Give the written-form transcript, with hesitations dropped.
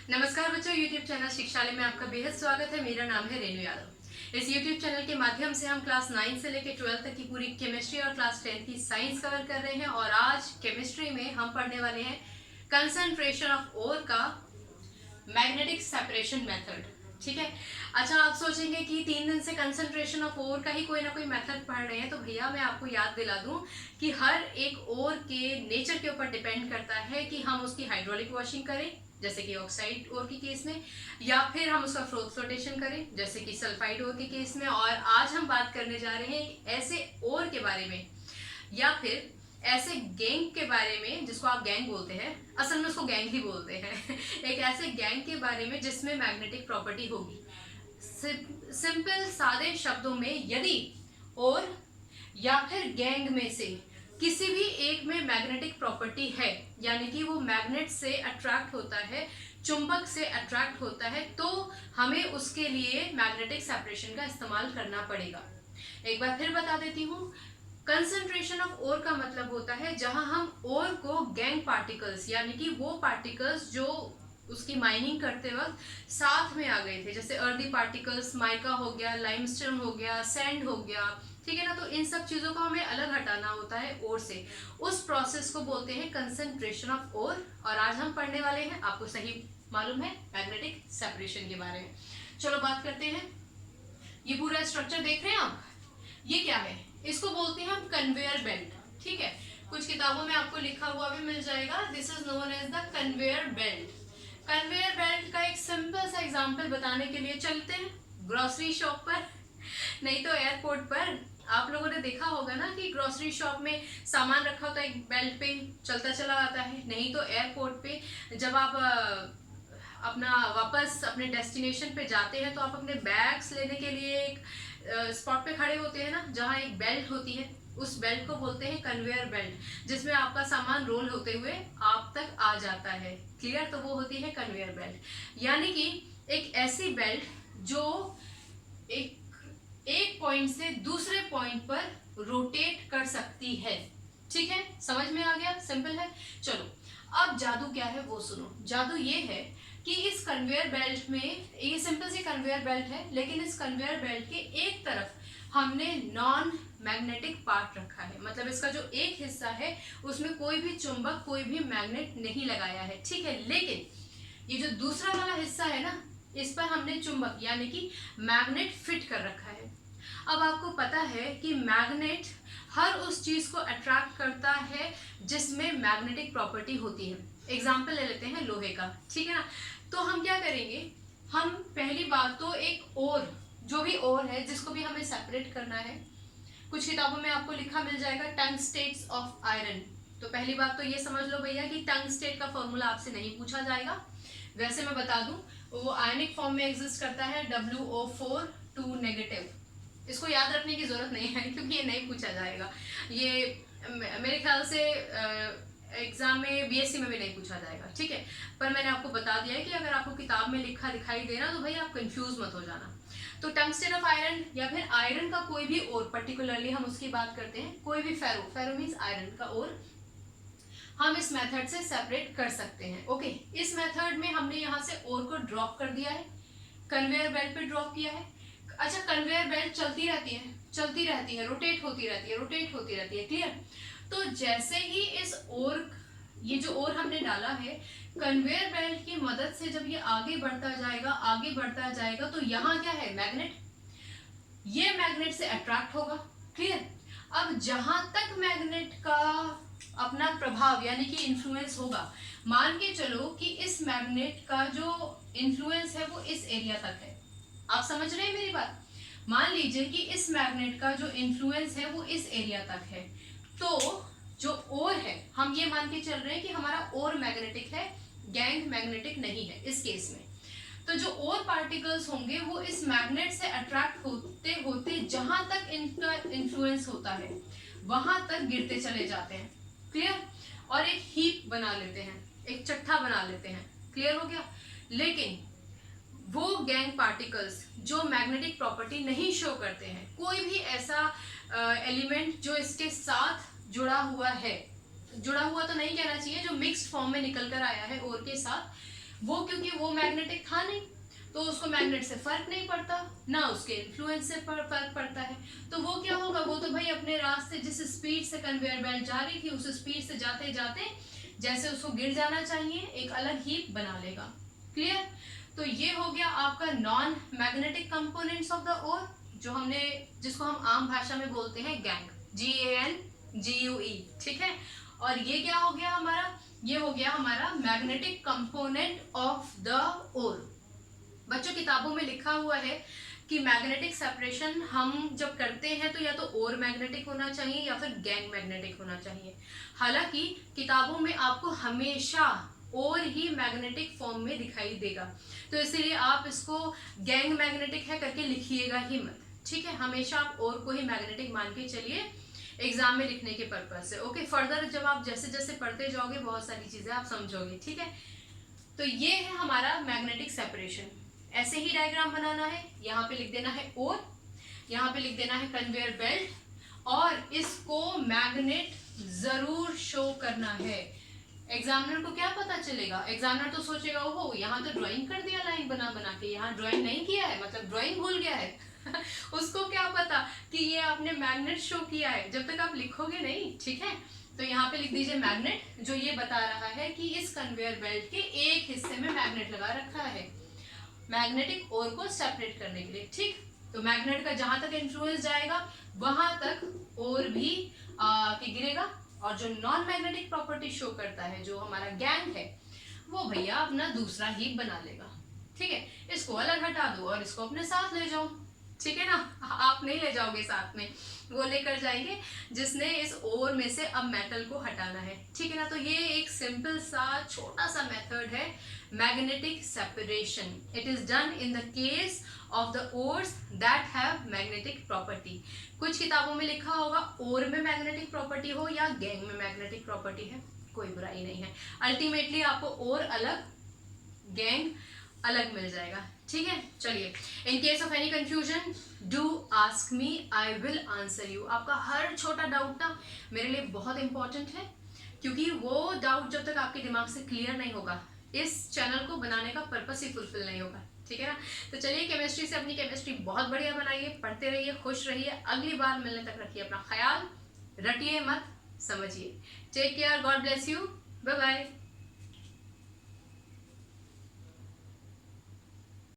नमस्कार बच्चों, YouTube channel शिक्षालय में आपका बेहद स्वागत है। मेरा नाम है रेणु यादव। इस YouTube चैनल के माध्यम से हम क्लास 9 से लेकर 12 तक की पूरी केमिस्ट्री और क्लास 10 की साइंस कवर कर रहे हैं। और आज केमिस्ट्री में हम पढ़ने वाले हैं कंसंट्रेशन ऑफ ओर का मैग्नेटिक सेपरेशन मेथड। ठीक है। अच्छा, आप सोचेंगे कि 3 दिन से कंसंट्रेशन ऑफ ओर का ही कोई ना कोई मेथड पढ़ रहे हैं, तो भैया मैं आपको याद दिला दूं कि हर एक ओर के नेचर के ऊपर डिपेंड करता है कि हम उसकी हाइड्रोलिक वॉशिंग करें, जैसे कि ऑक्साइड ओर के केस में, या फिर हम उसका फ्लोटेशन करें, जैसे कि सल्फाइड ओर के केस में। और आज हम बात करने जा रहे हैं ऐसे ओर के बारे में या फिर ऐसे गैंग के बारे में जिसको आप गैंग बोलते हैं, असल में उसको गैंग ही बोलते हैं एक ऐसे गैंग के बारे में जिसमें मैग्नेटिक प्रॉपर्टी होगी। सिंपल सादे शब्दों में, यदि और या फिर गैंग में से किसी भी एक में मैग्नेटिक प्रॉपर्टी है, यानी कि वो मैग्नेट से अट्रैक्ट होता है, चुंबक से अट्रैक्ट होता है, तो हमें उसके लिए मैग्नेटिक सेपरेशन का इस्तेमाल करना पड़ेगा। एक बार फिर बता देती हूँ, कंसंट्रेशन ऑफ ओर का मतलब होता है जहां हम ओर को गैंग पार्टिकल्स, यानी कि वो पार्टिकल्स जो उसकी माइनिंग करते वक्त साथ में आ गए थे, जैसे अर्दी पार्टिकल्स, माइका हो गया, लाइमस्टोन हो गया, सैंड हो गया, ठीक है ना। तो इन सब चीजों को हमें अलग हटाना होता है ओर से। उस प्रोसेस को बोलते हैं कंसंट्रेशन ऑफ ओर। और आज हम पढ़ने वाले हैं, आपको सही मालूम है, मैग्नेटिक सेपरेशन के बारे में। चलो बात करते हैं। ये पूरा स्ट्रक्चर देख रहे हैं आप, ये क्या है? इसको बोलते हैं हम कन्वेयर बेल्ट। ठीक है, कुछ किताबों में आपको लिखा हुआ भी मिल जाएगा, this is known as the conveyor belt. Conveyor belt का एक सिंपल सा एग्जांपल बताने के लिए चलते हैं ग्रोसरी शॉप पर, नहीं तो एयरपोर्ट पर। आप लोगों ने देखा होगा ना कि ग्रोसरी शॉप में सामान रखा होता है, एक बेल्ट पे चलता चला आता है। नहीं तो एयरपोर्ट पे जब आप अपना वापस अपने डेस्टिनेशन पे जाते हैं, तो आप अपने बैग्स लेने के लिए एक स्पॉट पे खड़े होते हैं ना, जहाँ एक बेल्ट होती है, उस बेल्ट को बोलते हैं कन्वेयर बेल्ट, जिसमें आपका सामान रोल होते हुए आप तक आ जाता है। क्लियर? तो वो होती है कन्वेयर बेल्ट, यानी कि एक ऐसी बेल्ट जो एक पॉइंट से दूसरे पॉइंट पर रोटेट कर सकती है। ठीक है, समझ में आ गया? सिंपल है। चलो अब जादू क्या है वो सुनो। जादू ये है कि इस कन्वेयर बेल्ट में, ये सिंपल सी कन्वेयर बेल्ट है, लेकिन इस कन्वेयर बेल्ट के एक तरफ हमने नॉन मैग्नेटिक पार्ट रखा है। मतलब इसका जो एक हिस्सा है उसमें कोई भी चुंबक, कोई भी मैग्नेट नहीं लगाया है। ठीक है, लेकिन ये जो दूसरा वाला हिस्सा है ना, इस पर हमने चुंबक यानी कि मैग्नेट फिट कर रखा है। अब आपको पता है कि मैग्नेट हर उस चीज को अट्रैक्ट करता है जिसमें मैग्नेटिक प्रॉपर्टी होती है। एग्जाम्पल ले लेते हैं लोहे का, ठीक है ना। तो हम क्या करेंगे, हम पहली बात तो एक ओर, जो भी ओर है जिसको भी हमें सेपरेट करना है, कुछ किताबों में आपको लिखा मिल जाएगा टंगस्टेट्स ऑफ आयरन। तो पहली बात तो ये समझ लो भैया कि टंगस्टेट का फॉर्मूला आपसे नहीं पूछा जाएगा। वैसे मैं बता दूं, वो आयनिक फॉर्म में एग्जिस्ट करता है, WO4 2 नेगेटिव। इसको याद रखने की जरूरत नहीं है क्योंकि ये नहीं पूछा जाएगा। ये मेरे ख्याल से एग्जाम में BSc में भी नहीं पूछा जाएगा। ठीक है, पर मैंने आपको बता दिया है कि अगर आपको किताब में लिखा दिखाई दे रहा तो भाई आप कंफ्यूज मत हो जाना। तो टंगस्टन ऑफ आयरन या फिर आयरन का कोई भी ओर, पर्टिकुलरली हम उसकी बात करते हैं, कोई भी फेरो मीन्स आयरन का ओर हम इस मेथड से सेपरेट कर सकते हैं। ओके, इस मेथड में हमने यहाँ से ओर को ड्रॉप कर दिया है, कन्वेयर बेल्ट पे ड्रॉप किया है। अच्छा, कन्वेयर बेल्ट चलती रहती है, रोटेट होती रहती है। क्लियर? तो जैसे ही इस ओर, ये जो ओर हमने डाला है, कन्वेयर बेल्ट की मदद से जब ये आगे बढ़ता जाएगा, तो यहाँ क्या है? मैग्नेट। ये मैग्नेट से अट्रैक्ट होगा। क्लियर? अब जहां तक मैग्नेट का अपना प्रभाव यानी कि इन्फ्लुएंस होगा, मान के चलो कि इस मैग्नेट का जो इन्फ्लुएंस है वो इस एरिया तक है। आप समझ रहे हैं मेरी बात? मान लीजिए कि इस मैग्नेट का जो इन्फ्लुएंस है वो इस एरिया तक है, तो जो ओर है, हम ये मान के चल रहे हैं कि हमारा ओर मैग्नेटिक है, गैंग मैग्नेटिक नहीं है इस केस में। तो जो और पार्टिकल्स होंगे वो इस मैग्नेट से अट्रैक्ट होते होते जहां तक इनका इन्फ्लुएंस होता है वहां तक गिरते चले जाते हैं। क्लियर? और एक हीप बना लेते हैं, एक चट्टा बना लेते हैं। क्लियर हो गया? लेकिन वो गैंग पार्टिकल्स जो मैग्नेटिक प्रॉपर्टी नहीं शो करते हैं, कोई भी ऐसा एलिमेंट जो इसके साथ जुड़ा हुआ तो नहीं कहना चाहिए, जो मिक्स्ड फॉर्म में निकल कर आया है ओर के साथ, वो क्योंकि वो मैग्नेटिक था नहीं, तो उसको मैग्नेट से फर्क नहीं पड़ता, ना उसके इन्फ्लुएंस से फर्क पड़ता है। तो वो क्या होगा, वो तो भाई अपने रास्ते जिस स्पीड से कन्वेयर बेल्ट जा रही थी उस स्पीड से जाते जाते जैसे उसको गिर जाना चाहिए एक अलग हीप बना लेगा। क्लियर? तो ये हो गया आपका non magnetic components of the ore, जो हमने जिसको हम आम भाषा में बोलते हैं गैंग, GANGUE। ठीक है, और ये क्या हो गया हमारा, ये हो गया हमारा magnetic component of the ore. बच्चों किताबों में लिखा हुआ है कि मैग्नेटिक सेपरेशन हम जब करते हैं तो या तो ओर मैग्नेटिक होना चाहिए या फिर गैंग मैग्नेटिक होना चाहिए। हालांकि किताबों में आपको हमेशा और ही मैग्नेटिक फॉर्म में दिखाई देगा, तो इसलिए आप इसको गैंग मैग्नेटिक है करके लिखिएगा ही मत। ठीक है, हमेशा आप और को ही मैग्नेटिक मान के चलिए एग्जाम में लिखने के पर्पज से। ओके, फर्दर जब आप जैसे जैसे पढ़ते जाओगे बहुत सारी चीजें आप समझोगे। ठीक है, तो ये है हमारा मैग्नेटिक सेपरेशन। ऐसे ही डायग्राम बनाना है, यहाँ पे लिख देना है और, यहाँ पे लिख देना है कन्वेयर बेल्ट, और इसको मैग्नेट जरूर शो करना है। एग्जामिनर को क्या पता चलेगा, एग्जामिनर तो सोचेगा ओहो यहाँ तो ड्राइंग कर दिया लाइन बना बना के, यहाँ ड्राइंग नहीं किया है मतलब ड्राइंग भूल गया है उसको क्या पता कि ये आपने मैग्नेट शो किया है जब तक आप लिखोगे नहीं। ठीक है, तो यहाँ पे लिख दीजिए मैग्नेट, जो ये बता रहा है कि इस कन्वेयर बेल्ट के एक हिस्से में मैग्नेट लगा रखा है मैग्नेटिक ओर को सेपरेट करने के लिए। ठीक, तो मैग्नेट का जहां तक इन्फ्लुएंस जाएगा वहां तक ओर भी के गिरेगा, और जो नॉन मैग्नेटिक प्रॉपर्टी शो करता है जो हमारा गैंग है वो भैया अपना दूसरा हीप बना लेगा। ठीक है, इसको अलग हटा दो और इसको अपने साथ ले जाओ। ठीक है ना, आप नहीं ले जाओगे साथ में, वो लेकर जाएंगे जिसने इस ओर में से अब मेटल को हटाना है। ठीक है ना, तो ये एक सिंपल सा छोटा सा मेथड है magnetic separation. It is done in the case of the ores that have magnetic property. कुछ किताबों में लिखा होगा ओर में मैग्नेटिक प्रॉपर्टी हो या गैंग में मैग्नेटिक प्रॉपर्टी है, कोई बुराई नहीं है। अल्टीमेटली आपको ओर अलग गैंग अलग मिल जाएगा। ठीक है, चलिए, in case of any confusion do ask me, I will answer you. आपका हर छोटा डाउट ना मेरे लिए बहुत इंपॉर्टेंट है, क्योंकि वो डाउट जब तक आपके दिमाग से क्लियर नहीं होगा इस चैनल को बनाने का पर्पस ही फुलफिल नहीं होगा। ठीक है ना, तो चलिए केमिस्ट्री से अपनी केमिस्ट्री बहुत बढ़िया बनाइए, पढ़ते रहिए, खुश रहिए। अगली बार मिलने तक रखिए अपना ख्याल, रटिए मत, समझिए। Take care, God bless you, bye bye.